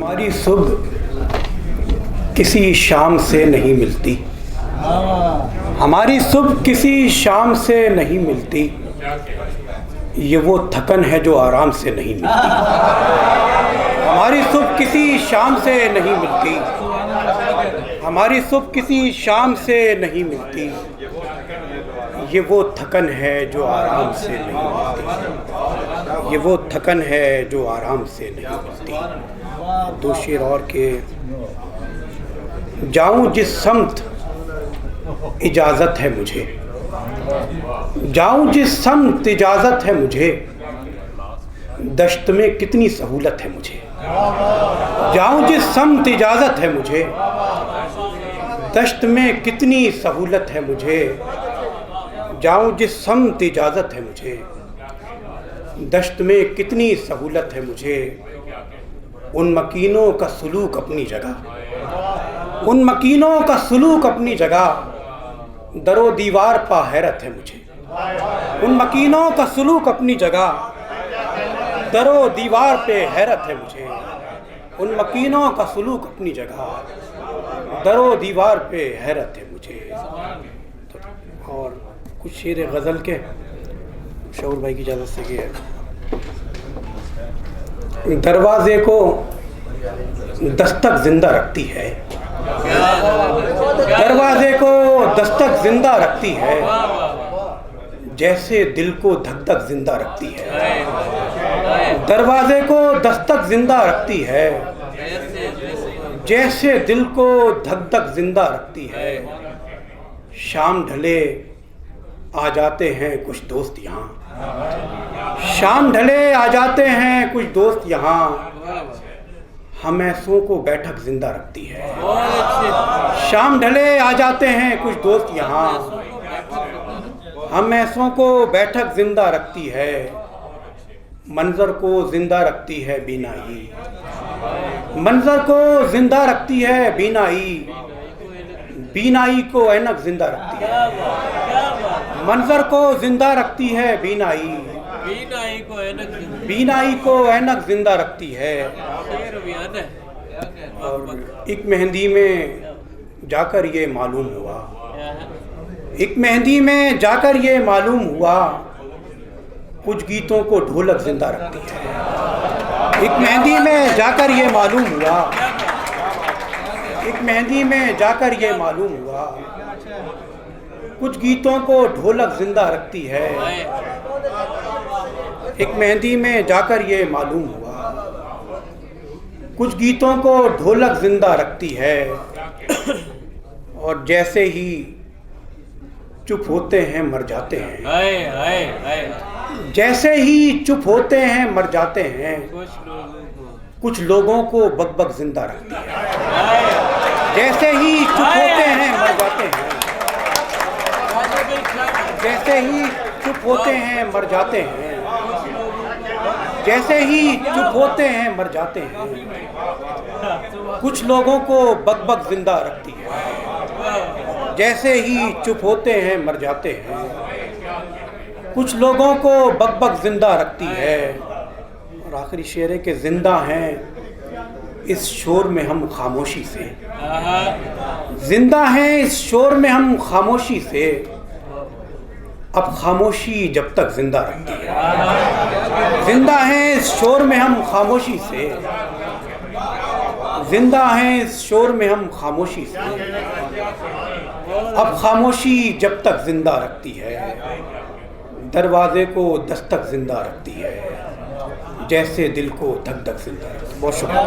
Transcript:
हमारी सुबह किसी शाम से नहीं मिलती, हमारी सुबह किसी शाम से नहीं मिलती, ये वो थकन है जो आराम से नहीं मिलती। हमारी सुबह किसी शाम से नहीं मिलती, हमारी सुबह किसी शाम से नहीं मिलती, ये वो थकन है जो आराम से नहीं मिलती, ये वो थकन है जो आराम से नहीं मिलती। दो शेर और के जाऊं जिस समत इजाज़त है मुझे, जाऊं जिस समत इजाज़त है मुझे, दश्त में कितनी सहूलत है मुझे। जाऊं जिस समत इजाज़त है मुझे, दश्त में कितनी सहूलत है मुझे। जाऊं जिस समत इजाज़त है मुझे, दश्त में कितनी सहूलत है मुझे। उन मकीनों का सुलूक अपनी जगह, उन मकीनों का सुलूक अपनी जगह, दरो दीवार पा हैरत है मुझे। उन मकीनों का सुलूक अपनी जगह, दरो दीवार पे हैरत है मुझे। उन मकीनों का सुलूक अपनी जगह, दरो दीवार पे हैरत है मुझे। और कुछ शेर गज़ल के शऊर भाई की इजाज़त से किया है। दरवाजे को दस्तक जिंदा रखती है, दरवाजे को दस्तक जिंदा रखती है, जैसे दिल को धक धक जिंदा रखती है। दरवाजे को दस्तक जिंदा रखती है, जैसे दिल को धक धक जिंदा रखती है। शाम ढले आ जाते हैं कुछ दोस्त यहाँ, शाम ढले आ जाते हैं कुछ दोस्त यहाँ, हम ऐसों को बैठक जिंदा रखती है। शाम ढले आ जाते हैं कुछ दोस्त यहाँ, हम ऐसों को बैठक जिंदा रखती है। मंजर को जिंदा रखती है बीनाई, मंजर को जिंदा रखती है बीनाई, बीनाई को ऐनक जिंदा रखती है। मंजर को जिंदा रखती है बीनाई, बीनाई को ऐनक जिंदा रखती है। और एक मेहंदी में जाकर ये मालूम हुआ, एक मेहंदी में जाकर ये मालूम हुआ, कुछ गीतों को ढोलक जिंदा रखती है। एक मेहंदी में जाकर ये मालूम हुआ, एक मेहंदी में जाकर ये मालूम हुआ, कुछ गीतों को ढोलक जिंदा रखती है। एक मेहंदी में जाकर ये मालूम हुआ, कुछ गीतों को ढोलक जिंदा रखती है। और जैसे ही चुप होते हैं मर जाते हैं, जैसे ही चुप होते हैं मर जाते हैं, कुछ लोगों को बकबक जिंदा रखती है। जैसे ही चुप होते हैं मर जाते हैं, जैसे ही चुप होते हैं मर जाते हैं, जैसे ही चुप होते हैं मर जाते हैं, कुछ लोगों को बकबक जिंदा रखती है। जैसे ही चुप होते हैं मर जाते हैं, कुछ लोगों को बकबक जिंदा रखती है। और आखिरी शेर है कि जिंदा हैं इस शोर में हम खामोशी से, जिंदा हैं इस शोर में हम खामोशी से, अब खामोशी जब तक जिंदा रखती है। जिंदा हैं इस शोर में हम खामोशी से, जिंदा हैं इस शोर में हम खामोशी से, अब खामोशी जब तक जिंदा रखती है, दरवाजे को दस्तक जिंदा रखती है, जैसे दिल को धक धक जिंदा रखती है। बहुत शुक्रिया।